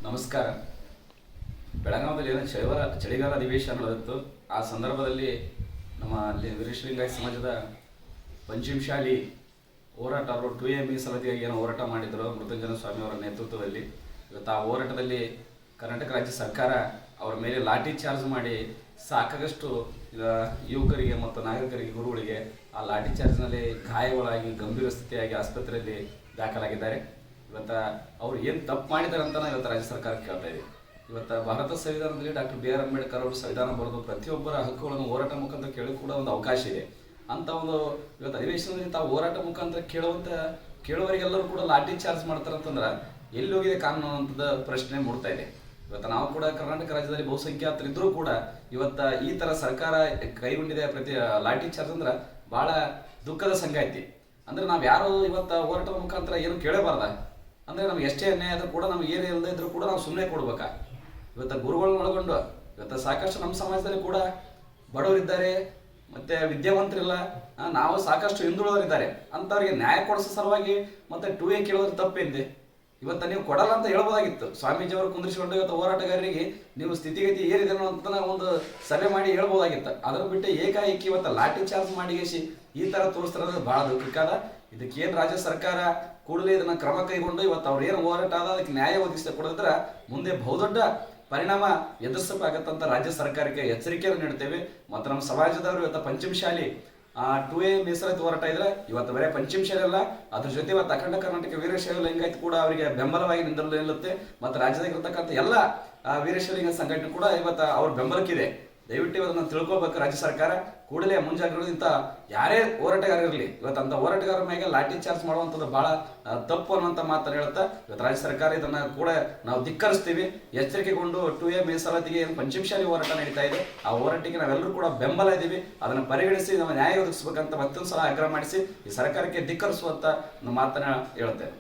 ನಮಸ್ಕಾರ. ಬೆಳಗಾವಿಯಲ್ಲಿ ಏನೋ ಚಳಿಗಾಲ ಅಧಿವೇಶನ ನಡೆದಿತ್ತು. ಆ ಸಂದರ್ಭದಲ್ಲಿ ನಮ್ಮ ಅಲ್ಲಿ ವೀರಶೈವಲಿಂಗಾಯತ ಸಮಾಜದ ಪಂಚಮಶಾಲಿ ಹೋರಾಟ ಅವರು 2A ಮೀಸಲಾತಿಗಾಗಿ ಏನೋ ಹೋರಾಟ ಮಾಡಿದ್ರು ಮೃತ್ಯುಂಜಯ ಸ್ವಾಮಿ ಅವರ ನೇತೃತ್ವದಲ್ಲಿ. ಇವತ್ತು ಆ ಹೋರಾಟದಲ್ಲಿ ಕರ್ನಾಟಕ ರಾಜ್ಯ ಸರ್ಕಾರ ಅವರ ಮೇಲೆ ಲಾಠಿ ಚಾರ್ಜ್ ಮಾಡಿ ಸಾಕಷ್ಟು ಯುವಕರಿಗೆ ಮತ್ತು ನಾಗರಿಕರಿಗೆ, ಗುರುಗಳಿಗೆ ಆ ಲಾಠಿ ಚಾರ್ಜ್ನಲ್ಲಿ ಗಾಯಗಳಾಗಿ ಗಂಭೀರ ಸ್ಥಿತಿಯಾಗಿ ಆಸ್ಪತ್ರೆಯಲ್ಲಿ ದಾಖಲಾಗಿದ್ದಾರೆ. ಇವತ್ತು ಅವ್ರು ಏನು ತಪ್ಪು ಮಾಡಿದ್ದಾರೆ ಅಂತ ನಾವು ಇವತ್ತು ರಾಜ್ಯ ಸರ್ಕಾರ ಕೇಳ್ತಾ ಇದ್ದೀವಿ. ಇವತ್ತು ಭಾರತ ಸಂವಿಧಾನದಲ್ಲಿ ಡಾಕ್ಟರ್ B.R. ಅಂಬೇಡ್ಕರ್ ಅವರು ಸಂವಿಧಾನ ಬರೆದು ಪ್ರತಿಯೊಬ್ಬರ ಹಕ್ಕುಗಳನ್ನು ಹೋರಾಟ ಮುಖಾಂತರ ಕೇಳೋ ಕೂಡ ಒಂದು ಅವಕಾಶ ಇದೆ. ಅಂತ ಒಂದು ಇವತ್ತು ಅಧಿವೇಶನದಲ್ಲಿ ತಾವು ಹೋರಾಟ ಮುಖಾಂತರ ಕೇಳುವವರಿಗೆಲ್ಲರೂ ಕೂಡ ಲಾಠಿ ಚಾರ್ಜ್ ಮಾಡ್ತಾರೆ ಅಂತಂದ್ರೆ ಎಲ್ಲಿ ಹೋಗಿದೆ ಕಾನೂನು ಅಂತದ ಪ್ರಶ್ನೆ ಮೂಡ್ತಾ ಇದೆ. ಇವತ್ತು ನಾವು ಕೂಡ ಕರ್ನಾಟಕ ರಾಜ್ಯದಲ್ಲಿ ಬಹುಸಂಖ್ಯಾತರಿದ್ರೂ ಕೂಡ ಇವತ್ತು ಈ ಥರ ಸರ್ಕಾರ ಕೈಗೊಂಡಿದೆ ಪ್ರತಿ ಲಾಠಿ ಚಾರ್ಜ್ ಅಂದ್ರೆ ಭಾಳ ದುಃಖದ ಸಂಗಾತಿ. ಅಂದ್ರೆ ನಾವು ಯಾರು ಇವತ್ತು ಹೋರಾಟದ ಮುಖಾಂತರ ಏನು ಕೇಳಬಾರ್ದ, ಅಂದರೆ ನಮ್ಗೆ ಎಷ್ಟೇ ಅನ್ಯಾಯ ಆದರೂ ಕೂಡ ನಮ್ಗೆ ಏನು ಇಲ್ಲದೆ ಇದ್ರೂ ಕೂಡ ನಾವು ಸುಮ್ಮನೆ ಕೊಡ್ಬೇಕಾ? ಇವತ್ತು ಗುರುಗಳನ್ನ ಒಳಗೊಂಡು ಇವತ್ತು ಸಾಕಷ್ಟು ನಮ್ಮ ಸಮಾಜದಲ್ಲಿ ಕೂಡ ಬಡವರಿದ್ದಾರೆ, ಮತ್ತೆ ವಿದ್ಯಾವಂತರಿಲ್ಲ, ನಾವು ಸಾಕಷ್ಟು ಹಿಂದುಳಿದವರಿದ್ದಾರೆ. ಅಂಥವ್ರಿಗೆ ನ್ಯಾಯ ಕೊಡಿಸೋ ಸಲುವಾಗಿ ಮತ್ತೆ 2A ಕೇಳೋದ್ರ ತಪ್ಪೇನಿದೆ? ಇವತ್ತು ನೀವು ಕೊಡಲ್ಲ ಅಂತ ಹೇಳ್ಬೋದಾಗಿತ್ತು. ಸ್ವಾಮೀಜಿಯವರು ಕುಂದಿರಿಸಿಕೊಂಡು ಇವತ್ತು ಹೋರಾಟಗಾರರಿಗೆ ನೀವು ಸ್ಥಿತಿಗತಿ ಏನಿದೆ ಅಂತ ಒಂದು ಸಭೆ ಮಾಡಿ ಹೇಳ್ಬೋದಾಗಿತ್ತು. ಅದನ್ನು ಬಿಟ್ಟು ಏಕಾಏಕಿ ಇವತ್ತು ಲಾಠಿ ಚಾರ್ಜ್ ಮಾಡಿಗೆಸಿ ಈ ಥರ ತೋರಿಸ್ತಿರೋದು ಭಾಳ ದುಃಖದ. ಇದಕ್ಕೇನು ರಾಜ್ಯ ಸರ್ಕಾರ ಕೂಡಲೇ ಇದನ್ನ ಕ್ರಮ ಕೈಗೊಂಡು ಇವತ್ತು ಅವ್ರು ಏನು ಹೋರಾಟ ಆದ ಅದಕ್ಕೆ ನ್ಯಾಯ ಒದಗಿಸಿ ಕೊಡಿದ್ರೆ ಮುಂದೆ ಬಹುದೊಡ್ಡ ಪರಿಣಾಮ ಎದುರಿಸಬೇಕಾಗತ್ತಂತ ರಾಜ್ಯ ಸರ್ಕಾರಕ್ಕೆ ಎಚ್ಚರಿಕೆಯನ್ನು ನೀಡುತ್ತೇವೆ. ಮತ್ತು ನಮ್ಮ ಸಮಾಜದವರು ಇವತ್ತು ಪಂಚಮಶಾಲಿ 2A ಮೀಸಲಾತಿ ಹೋರಾಟ ಇದ್ರೆ ಇವತ್ತು ಬರೀ ಪಂಚಮಶಾಲಿ ಅಲ್ಲ, ಅದ್ರ ಜೊತೆ ಇವತ್ತು ಅಖಂಡ ಕರ್ನಾಟಕ ವೀರಶೈವಲಿಂಗಾಯತ ಕೂಡ ಅವರಿಗೆ ಬೆಂಬಲವಾಗಿ ನಿಲ್ಲುತ್ತೆ. ಮತ್ತು ರಾಜ್ಯದಾಗಿರ್ತಕ್ಕಂಥ ಎಲ್ಲ ವೀರಶೈವಲಿಂಗ ಸಂಘಟನೆ ಕೂಡ ಇವತ್ತು ಅವ್ರ ಬೆಂಬಲಕ್ಕಿದೆ. ದಯವಿಟ್ಟು ಇವತ್ತು ತಿಳ್ಕೊಬೇಕು ರಾಜ್ಯ ಸರ್ಕಾರ ಕೂಡಲೇ ಮುಂಜಾಗ್ರತೆಯಿಂದ ಯಾರೇ ಹೋರಾಟಗಾರ ಇರಲಿ ಇವತ್ತು ಅಂತ ಹೋರಾಟಗಾರರ ಮೇಲೆ ಲಾಠಿ ಚಾರ್ಜ್ ಮಾಡುವಂಥದ್ದು ಬಹಳ ತಪ್ಪು ಅನ್ನುವಂಥ ಮಾತನ್ನು ಹೇಳುತ್ತಾ ಇವತ್ತು ರಾಜ್ಯ ಸರ್ಕಾರ ಇದನ್ನ ಕೂಡ ನಾವು ಧಿಕ್ಕರಿಸ್ತೀವಿ. ಎಚ್ಚರಿಕೆಗೊಂಡು 2A ಮೀಸಲಾತಿಗೆ ಏನು ಪಂಚಮಶಾಲಿ ಹೋರಾಟ ನಡೀತಾ ಇದೆ ಆ ಹೋರಾಟಕ್ಕೆ ನಾವೆಲ್ಲರೂ ಕೂಡ ಬೆಂಬಲ ಇದ್ದೀವಿ. ಅದನ್ನು ಪರಿಗಣಿಸಿ ನಾವು ನ್ಯಾಯ ಒದಗಿಸಬೇಕಂತ ಮತ್ತೊಂದು ಸಲ ಆಗ್ರಹ ಮಾಡಿಸಿ ಈ ಸರ್ಕಾರಕ್ಕೆ ಧಿಕ್ಕರಿಸುವಂತ ಮಾತನ್ನ ಹೇಳುತ್ತೇವೆ.